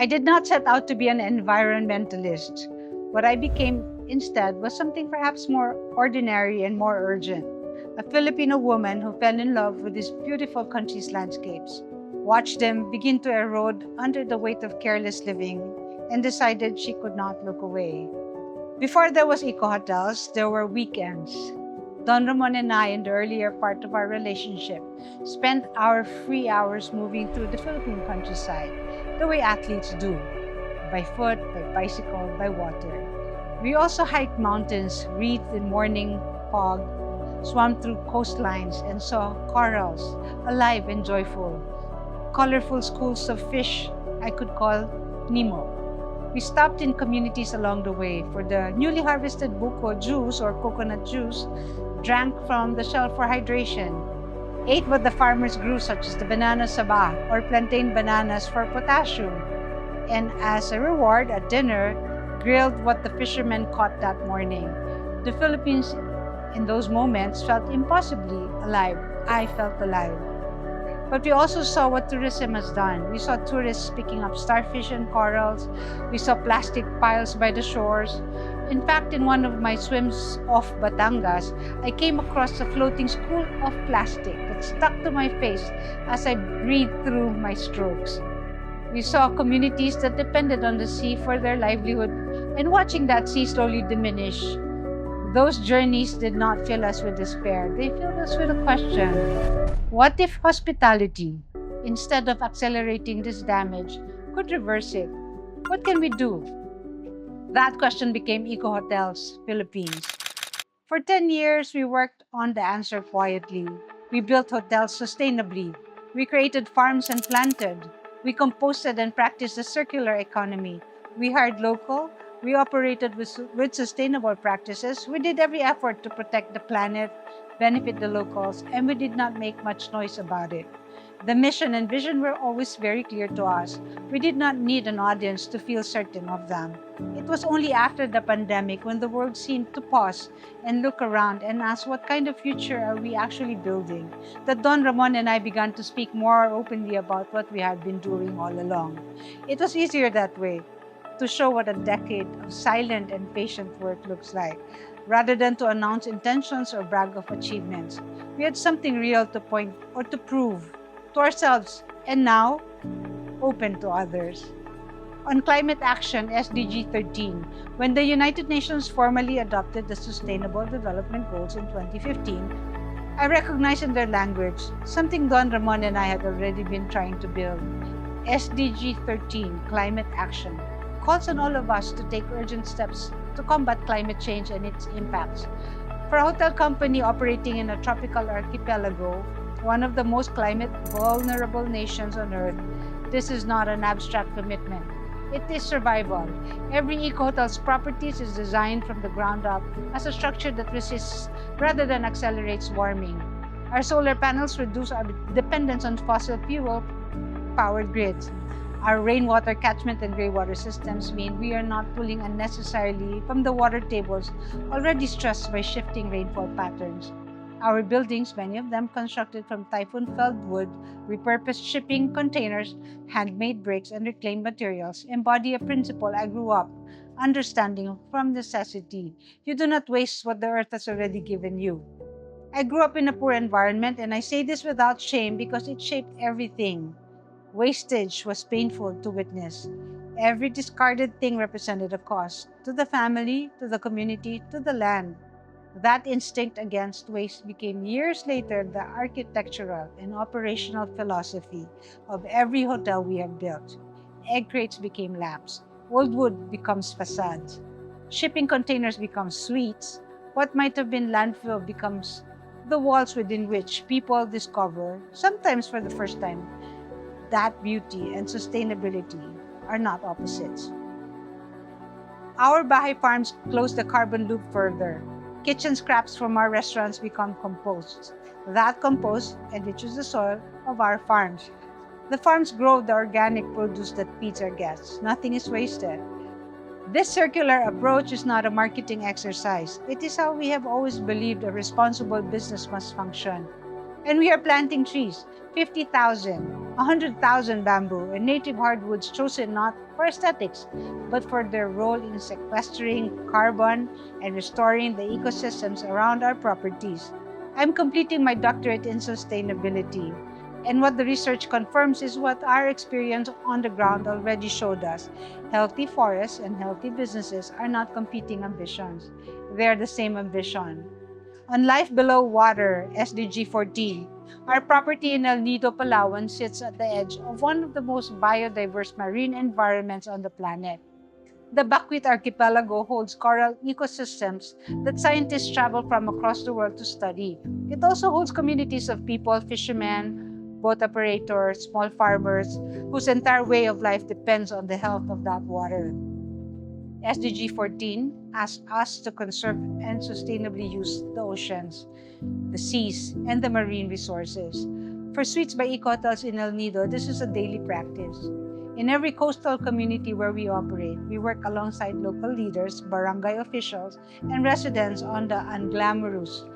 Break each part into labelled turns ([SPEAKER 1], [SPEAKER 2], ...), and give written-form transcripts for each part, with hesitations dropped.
[SPEAKER 1] I did not set out to be an environmentalist. What I became instead was something perhaps more ordinary and more urgent. A Filipino woman who fell in love with these beautiful country's landscapes, watched them begin to erode under the weight of careless living, and decided she could not look away. Before there was eco-hotels, there were weekends. Don Ramon and I, in the earlier part of our relationship, spent our free hours moving through the Philippine countryside, the way athletes do, by foot, by bicycle, by water. We also hiked mountains wreathed in morning fog, swam through coastlines, and saw corals, alive and joyful, colorful schools of fish I could call Nemo. We stopped in communities along the way for the newly harvested buko juice or coconut juice, drank from the shell for hydration, ate what the farmers grew such as the banana saba or plantain bananas for potassium, and as a reward at dinner, grilled what the fishermen caught that morning. The Philippines in those moments felt impossibly alive. I felt alive. But we also saw what tourism has done. We saw tourists picking up starfish and corals. We saw plastic piles by the shores. In fact, in one of my swims off Batangas, I came across a floating school of plastic that stuck to my face as I breathed through my strokes. We saw communities that depended on the sea for their livelihood, and watching that sea slowly diminish, those journeys did not fill us with despair. They filled us with a question. What if hospitality, instead of accelerating this damage, could reverse it? What can we do? That question became Eco Hotels Philippines. For 10 years, we worked on the answer quietly. We built hotels sustainably. We created farms and planted. We composted and practiced the circular economy. We hired local. We operated with sustainable practices. We did every effort to protect the planet, benefit the locals, and we did not make much noise about it. The mission and vision were always very clear to us. We did not need an audience to feel certain of them. It was only after the pandemic, when the world seemed to pause and look around and ask what kind of future are we actually building, that Don Ramon and I began to speak more openly about what we had been doing all along. It was easier that way, to show what a decade of silent and patient work looks like, rather than to announce intentions or brag of achievements. We had something real to point or to prove to ourselves, and now open to others. On climate action, SDG 13, when the United Nations formally adopted the Sustainable Development Goals in 2015, I recognized in their language something Don Ramon and I had already been trying to build. SDG 13, climate action, calls on all of us to take urgent steps to combat climate change and its impacts. For a hotel company operating in a tropical archipelago, one of the most climate vulnerable nations on Earth, this is not an abstract commitment. It is survival. Every eco-hotel's properties is designed from the ground up as a structure that resists rather than accelerates warming. Our solar panels reduce our dependence on fossil fuel-powered grids. Our rainwater catchment and greywater systems mean we are not pulling unnecessarily from the water tables already stressed by shifting rainfall patterns. Our buildings, many of them constructed from typhoon-felled wood, repurposed shipping containers, handmade bricks, and reclaimed materials, embody a principle I grew up understanding from necessity. You do not waste what the earth has already given you. I grew up in a poor environment, and I say this without shame because it shaped everything. Wastage was painful to witness. Every discarded thing represented a cost to the family, to the community, to the land. That instinct against waste became years later the architectural and operational philosophy of every hotel we have built. Egg crates became lamps. Old wood becomes facades. Shipping containers become suites. What might have been landfill becomes the walls within which people discover, sometimes for the first time, that beauty and sustainability are not opposites. Our Bahay farms close the carbon loop further. Kitchen scraps from our restaurants become compost. That compost enriches the soil of our farms. The farms grow the organic produce that feeds our guests. Nothing is wasted. This circular approach is not a marketing exercise. It is how we have always believed a responsible business must function. And we are planting trees, 50,000, 100,000 bamboo, and native hardwoods chosen not for aesthetics, but for their role in sequestering carbon and restoring the ecosystems around our properties. I'm completing my doctorate in sustainability. And what the research confirms is what our experience on the ground already showed us. Healthy forests and healthy businesses are not competing ambitions. They are the same ambition. On Life Below Water, SDG 14, our property in El Nido, Palawan sits at the edge of one of the most biodiverse marine environments on the planet. The Bakwit Archipelago holds coral ecosystems that scientists travel from across the world to study. It also holds communities of people, fishermen, boat operators, small farmers, whose entire way of life depends on the health of that water. SDG 14 asks us to conserve and sustainably use the oceans, the seas, and the marine resources. For Suites by Eco Hotels in El Nido, this is a daily practice. In every coastal community where we operate, we work alongside local leaders, barangay officials, and residents on the unglamorous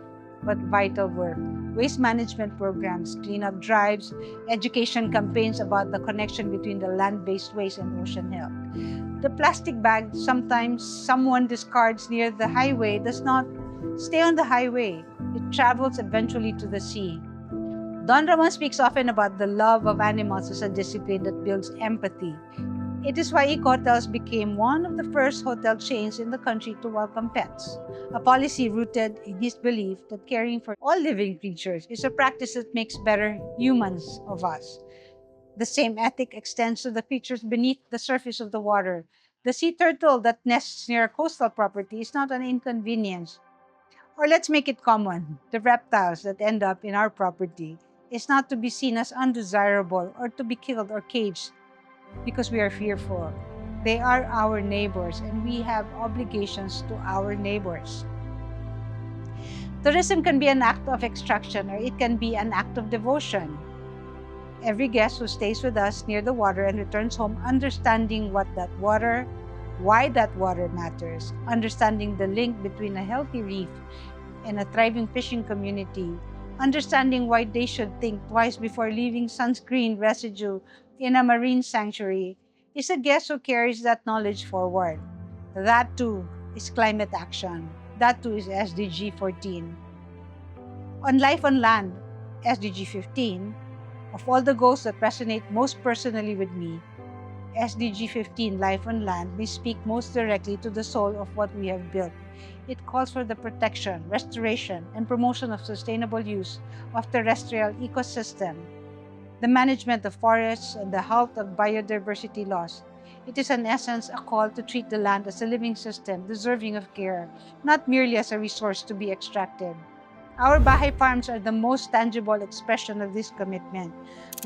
[SPEAKER 1] but vital work. Waste management programs, cleanup drives, education campaigns about the connection between the land-based waste and ocean health. The plastic bag sometimes someone discards near the highway does not stay on the highway. It travels eventually to the sea. Don Ramon speaks often about the love of animals as a discipline that builds empathy. It is why Eco Hotels became one of the first hotel chains in the country to welcome pets, a policy rooted in his belief that caring for all living creatures is a practice that makes better humans of us. The same ethic extends to the creatures beneath the surface of the water. The sea turtle that nests near a coastal property is not an inconvenience. Or let's make it common. The reptiles that end up in our property is not to be seen as undesirable or to be killed or caged because we are fearful. They are our neighbors and we have obligations to our neighbors. Tourism can be an act of extraction or it can be an act of devotion. Every guest who stays with us near the water and returns home understanding why that water matters, understanding the link between a healthy reef and a thriving fishing community, understanding why they should think twice before leaving sunscreen residue in a marine sanctuary, is a guest who carries that knowledge forward. That too is climate action. That too is SDG 14. On Life on Land, SDG 15, of all the goals that resonate most personally with me, SDG 15, Life on Land, may speak most directly to the soul of what we have built. It calls for the protection, restoration, and promotion of sustainable use of terrestrial ecosystem, the management of forests, and the health of biodiversity loss. It is in essence a call to treat the land as a living system deserving of care, not merely as a resource to be extracted. Our Bahay farms are the most tangible expression of this commitment.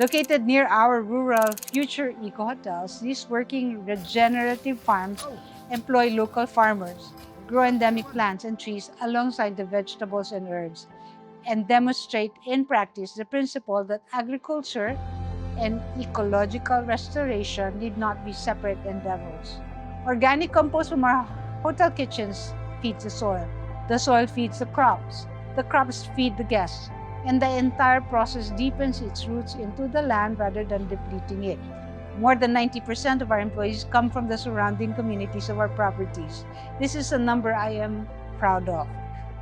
[SPEAKER 1] Located near our rural future eco-hotels, these working regenerative farms employ local farmers, grow endemic plants and trees alongside the vegetables and herbs, and demonstrate in practice the principle that agriculture and ecological restoration need not be separate endeavors. Organic compost from our hotel kitchens feeds the soil feeds the crops feed the guests, and the entire process deepens its roots into the land rather than depleting it. More than 90% of our employees come from the surrounding communities of our properties. This is a number I am proud of,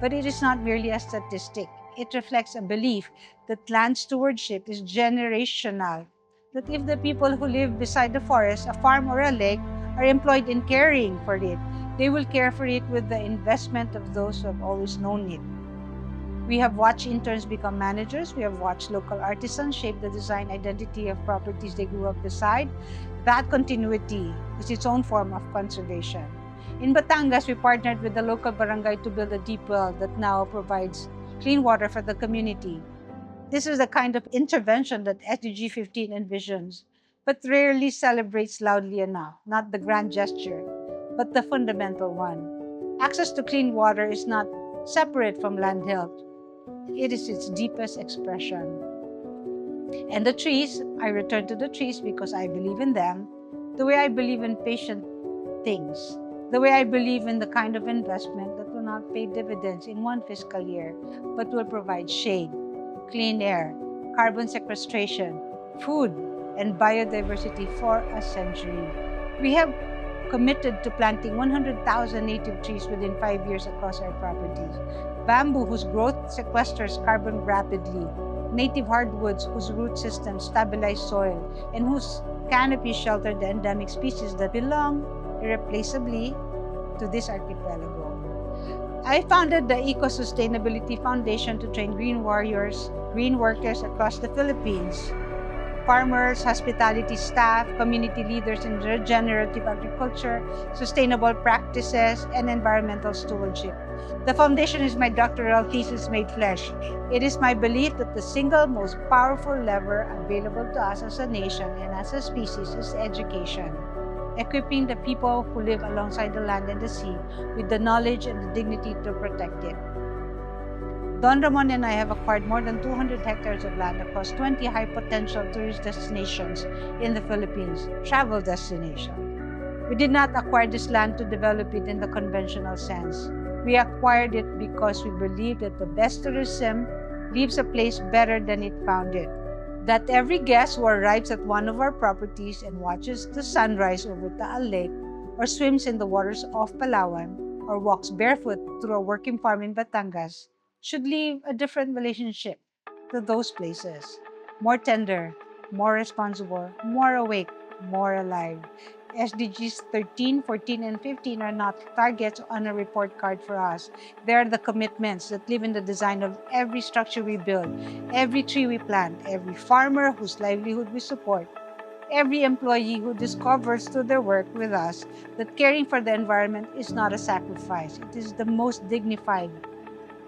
[SPEAKER 1] but it is not merely a statistic. It reflects a belief that land stewardship is generational, that if the people who live beside the forest, a farm, or a lake are employed in caring for it, they will care for it with the investment of those who have always known it. We have watched interns become managers. We have watched local artisans shape the design identity of properties they grew up beside. That continuity is its own form of conservation. In Batangas, we partnered with the local barangay to build a deep well that now provides clean water for the community. This is the kind of intervention that SDG 15 envisions, but rarely celebrates loudly enough, not the grand gesture, but the fundamental one. Access to clean water is not separate from land health. It is its deepest expression. And the trees, I return to the trees because I believe in them, the way I believe in patient things, the way I believe in the kind of investment that will not pay dividends in one fiscal year, but will provide shade, clean air, carbon sequestration, food, and biodiversity for a century. We have committed to planting 100,000 native trees within 5 years across our properties. Bamboo, whose growth sequesters carbon rapidly. Native hardwoods, whose root systems stabilize soil and whose canopies shelter the endemic species that belong irreplaceably to this archipelago. I founded the Eco-Sustainability Foundation to train green warriors, green workers across the Philippines. Farmers, hospitality staff, community leaders in regenerative agriculture, sustainable practices, and environmental stewardship. The foundation is my doctoral thesis made flesh. It is my belief that the single most powerful lever available to us as a nation and as a species is education, equipping the people who live alongside the land and the sea with the knowledge and the dignity to protect it. Don Ramon and I have acquired more than 200 hectares of land across 20 high-potential tourist destinations in the Philippines, travel destinations. We did not acquire this land to develop it in the conventional sense. We acquired it because we believe that the best tourism leaves a place better than it found it. That every guest who arrives at one of our properties and watches the sunrise over Taal Lake, or swims in the waters off Palawan, or walks barefoot through a working farm in Batangas, should leave a different relationship to those places. More tender, more responsible, more awake, more alive. SDGs 13, 14, and 15 are not targets on a report card for us. They are the commitments that live in the design of every structure we build, every tree we plant, every farmer whose livelihood we support, every employee who discovers through their work with us that caring for the environment is not a sacrifice. It is the most dignified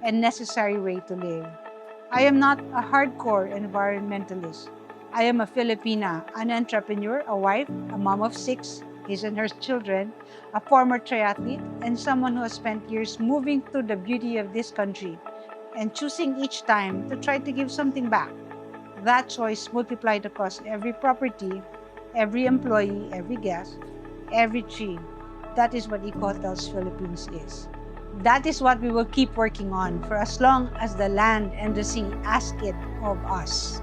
[SPEAKER 1] and necessary way to live. I am not a hardcore environmentalist. I am a Filipina, an entrepreneur, a wife, a mom of 6, his and her children, a former triathlete, and someone who has spent years moving through the beauty of this country and choosing each time to try to give something back. That choice multiplied across every property, every employee, every guest, every tree. That is what Ecohotels Philippines is. That is what we will keep working on for as long as the land and the sea ask it of us.